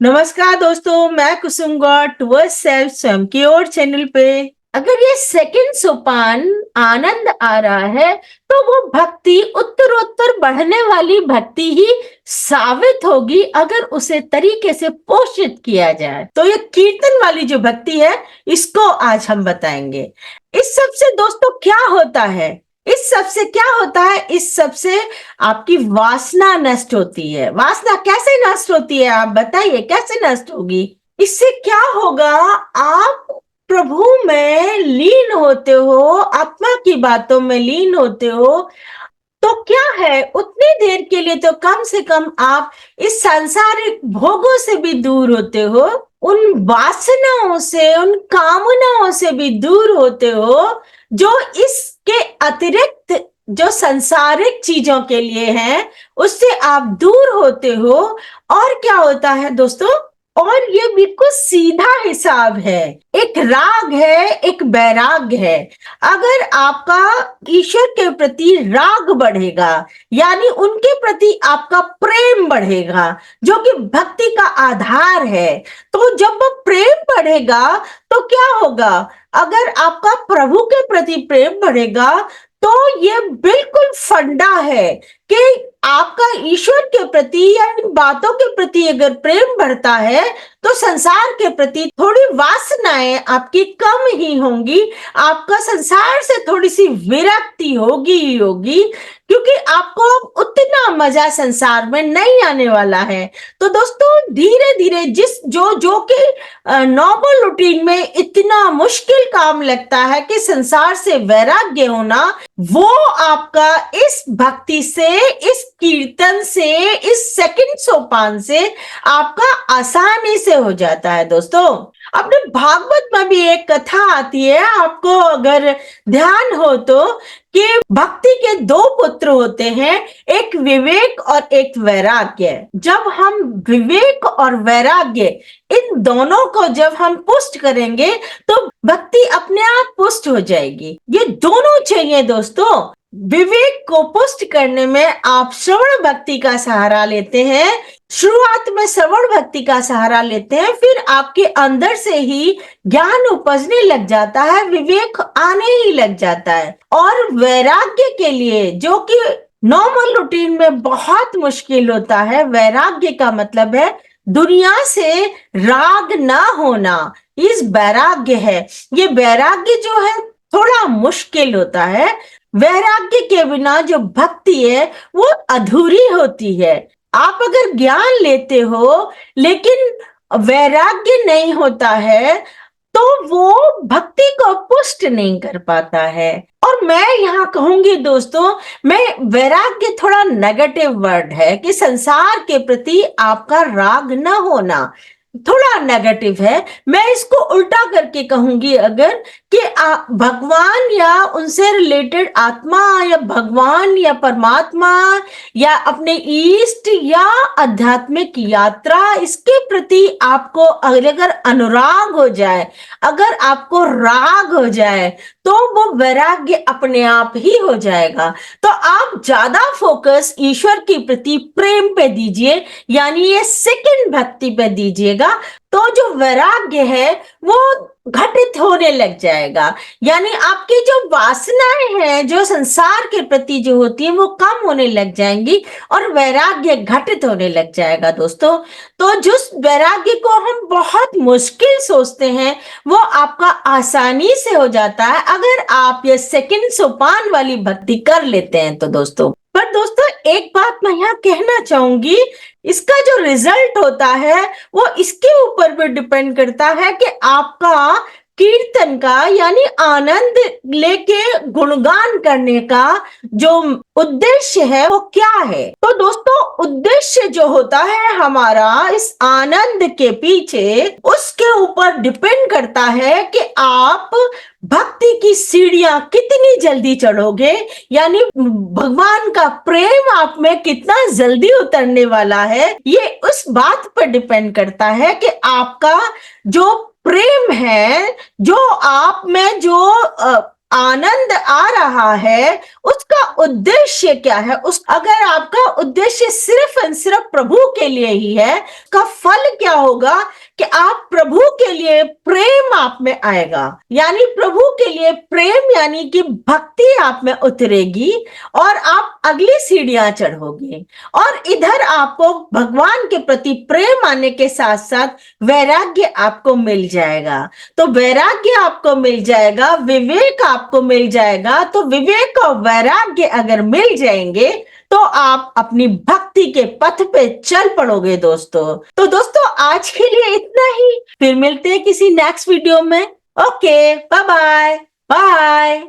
नमस्कार दोस्तों, मैं कुसुम गौड़ टुवर्ड्स सेल्फ स्वयं की ओर चैनल पे। अगर ये सेकंड सोपान आनंद आ रहा है तो वो भक्ति उत्तरोत्तर बढ़ने वाली भक्ति ही साबित होगी अगर उसे तरीके से पोषित किया जाए। तो ये कीर्तन वाली जो भक्ति है इसको आज हम बताएंगे। इस सब से दोस्तों क्या होता है? इस सब से क्या होता है? इस सब से आपकी वासना नष्ट होती है। वासना कैसे नष्ट होती है? आप बताइए, कैसे नष्ट होगी? इससे क्या होगा? आप प्रभु में लीन होते हो, आत्मा की बातों में लीन होते हो, तो क्या है, उतनी देर के लिए तो कम से कम आप इस सांसारिक भोगों से भी दूर होते हो, उन वासनाओं से, उन कामनाओं से भी दूर होते हो जो इसके अतिरिक्त जो सांसारिक चीजों के लिए हैं, उससे आप दूर होते हो। और क्या होता है दोस्तों? और ये बिल्कुल सीधा हिसाब है। एक राग है, एक वैराग्य है। अगर आपका ईश्वर के प्रति राग बढ़ेगा, यानी उनके प्रति आपका प्रेम बढ़ेगा, जो कि भक्ति का आधार है, तो जब वो प्रेम बढ़ेगा तो क्या होगा? अगर आपका प्रभु के प्रति प्रेम बढ़ेगा तो ये बिल्कुल फंडा है कि आपका ईश्वर के प्रति या इन बातों के प्रति अगर प्रेम बढ़ता है तो संसार के प्रति थोड़ी वासनाएं आपकी कम ही होंगी। आपका संसार से थोड़ी सी विरक्ति होगी ही होगी, क्योंकि आपको उतना मजा संसार में नहीं आने वाला है। तो दोस्तों, धीरे धीरे जिस जो जो कि नॉर्मल रूटीन में इतना मुश्किल काम लगता है कि संसार से वैराग्य होना, वो आपका इस भक्ति से, इस कीर्तन से, इस सेकंड सोपान से आपका आसानी से हो जाता है। दोस्तों, अपने भागवत में भी एक कथा आती है, आपको अगर ध्यान हो तो, कि भक्ति के दो पुत्र होते हैं, एक विवेक और एक वैराग्य। जब हम विवेक और वैराग्य इन दोनों को जब हम पुष्ट करेंगे तो भक्ति अपने आप पुष्ट हो जाएगी। ये दोनों चाहिए दोस्तों। विवेक को पुष्ट करने में आप श्रवण भक्ति का सहारा लेते हैं। शुरुआत में श्रवण भक्ति का सहारा लेते हैं, फिर आपके अंदर से ही ज्ञान उपजने लग जाता है, विवेक आने ही लग जाता है। और वैराग्य के लिए, जो कि नॉर्मल रूटीन में बहुत मुश्किल होता है, वैराग्य का मतलब है दुनिया से राग ना होना, इस वैराग्य है। ये वैराग्य जो है थोड़ा मुश्किल होता है। वैराग्य के बिना जो भक्ति है वो अधूरी होती है। आप अगर ज्ञान लेते हो लेकिन वैराग्य नहीं होता है तो वो भक्ति को पुष्ट नहीं कर पाता है। और मैं यहाँ कहूंगी दोस्तों, मैं वैराग्य थोड़ा नेगेटिव वर्ड है कि संसार के प्रति आपका राग न होना थोड़ा नेगेटिव है। मैं इसको उल्टा करके कहूंगी अगर, कि भगवान या उनसे रिलेटेड आत्मा या भगवान या परमात्मा या अपने ईष्ट या आध्यात्मिक यात्रा, इसके प्रति आपको अगर अनुराग हो जाए, अगर आपको राग हो जाए, तो वो वैराग्य अपने आप ही हो जाएगा। तो आप ज्यादा फोकस ईश्वर के प्रति प्रेम पे दीजिए, यानी ये सेकंड भक्ति पे दीजिएगा, तो जो वैराग्य है वो घटित होने लग जाएगा। यानी आपकी जो वासनाएं हैं, जो संसार के प्रति जो होती है, वो कम होने लग जाएंगी और वैराग्य घटित होने लग जाएगा। दोस्तों, तो जिस वैराग्य को हम बहुत मुश्किल सोचते हैं वो आपका आसानी से हो जाता है अगर आप ये सेकंड सोपान वाली भक्ति कर लेते हैं। तो दोस्तों, पर दोस्तों एक बात मैं यहाँ कहना चाहूंगी, इसका जो रिजल्ट होता है वो इसके ऊपर भी डिपेंड करता है कि आपका कीर्तन का, यानी आनंद लेके गुणगान करने का जो उद्देश्य है वो क्या है। तो दोस्तों, उद्देश्य जो होता है हमारा इस आनंद के पीछे, उसके ऊपर डिपेंड करता है कि आप भक्ति की सीढ़ियां कितनी जल्दी चढ़ोगे, यानी भगवान का प्रेम आप में कितना जल्दी उतरने वाला है। ये उस बात पर डिपेंड करता है कि आपका जो प्रेम है, जो आप में जो आनंद आ रहा है, उसका उद्देश्य क्या है? उस अगर आपका उद्देश्य सिर्फ एंड सिर्फ प्रभु के लिए ही है, का फल क्या होगा कि आप प्रभु के लिए प्रेम आप में आएगा, यानी प्रभु के लिए प्रेम यानी कि भक्ति आप में उतरेगी और आप अगली सीढ़ियां चढ़ोगे। और इधर आपको भगवान के प्रति प्रेम आने के साथ साथ वैराग्य आपको मिल जाएगा। तो वैराग्य आपको मिल जाएगा, विवेक आपको मिल जाएगा। तो विवेक और वैराग्य अगर मिल जाएंगे तो आप अपनी भक्ति के पथ पे चल पड़ोगे दोस्तों। तो दोस्तों आज के लिए इतना ही, फिर मिलते हैं किसी नेक्स्ट वीडियो में। Okay, bye bye bye.